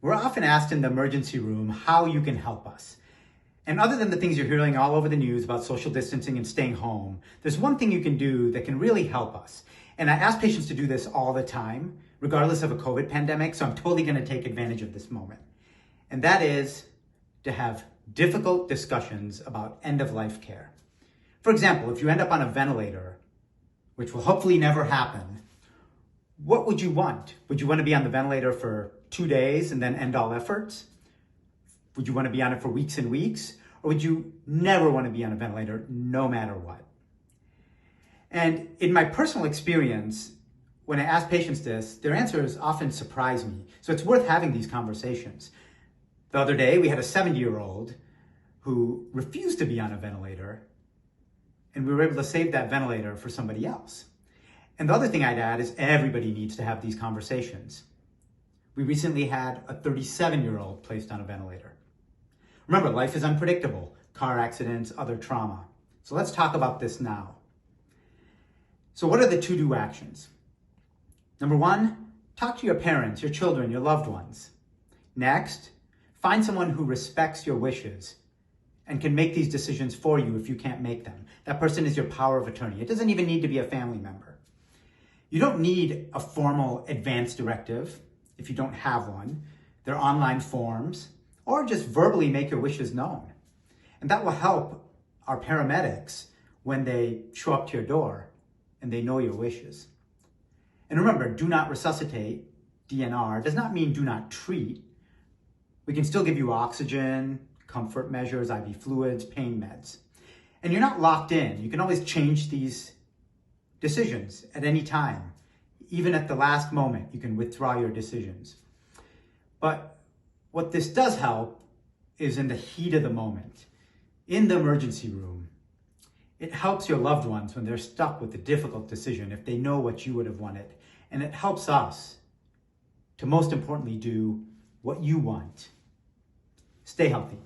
We're often asked in the emergency room how you can help us. And other than the things you're hearing all over the news about social distancing and staying home, there's one thing you can do that can really help us. And I ask patients to do this all the time, regardless of a COVID pandemic, so I'm totally going to take advantage of this moment. And that is to have difficult discussions about end-of-life care. For example, if you end up on a ventilator, which will hopefully never happen, what would you want? Would you want to be on the ventilator for 2 days and then end all efforts? Would you want to be on it for weeks and weeks? Or would you never want to be on a ventilator no matter what? And in my personal experience, when I ask patients this, their answers often surprise me. So it's worth having these conversations. The other day, we had a 70-year-old who refused to be on a ventilator, and we were able to save that ventilator for somebody else. And the other thing I'd add is everybody needs to have these conversations. We recently had a 37-year-old placed on a ventilator. Remember, life is unpredictable, car accidents, other trauma. So let's talk about this now. So what are the to-do actions? Number 1, talk to your parents, your children, your loved ones. Next, find someone who respects your wishes and can make these decisions for you if you can't make them. That person is your power of attorney. It doesn't even need to be a family member. You don't need a formal advance directive if you don't have one. There are online forms, or just verbally make your wishes known. And that will help our paramedics when they show up to your door and they know your wishes. And remember, do not resuscitate, DNR, does not mean do not treat. We can still give you oxygen, comfort measures, IV fluids, pain meds. And you're not locked in. You can always change these decisions at any time. Even at the last moment, you can withdraw your decisions. But what this does help is in the heat of the moment, in the emergency room. It helps your loved ones when they're stuck with a difficult decision, if they know what you would have wanted. And it helps us to most importantly do what you want. Stay healthy.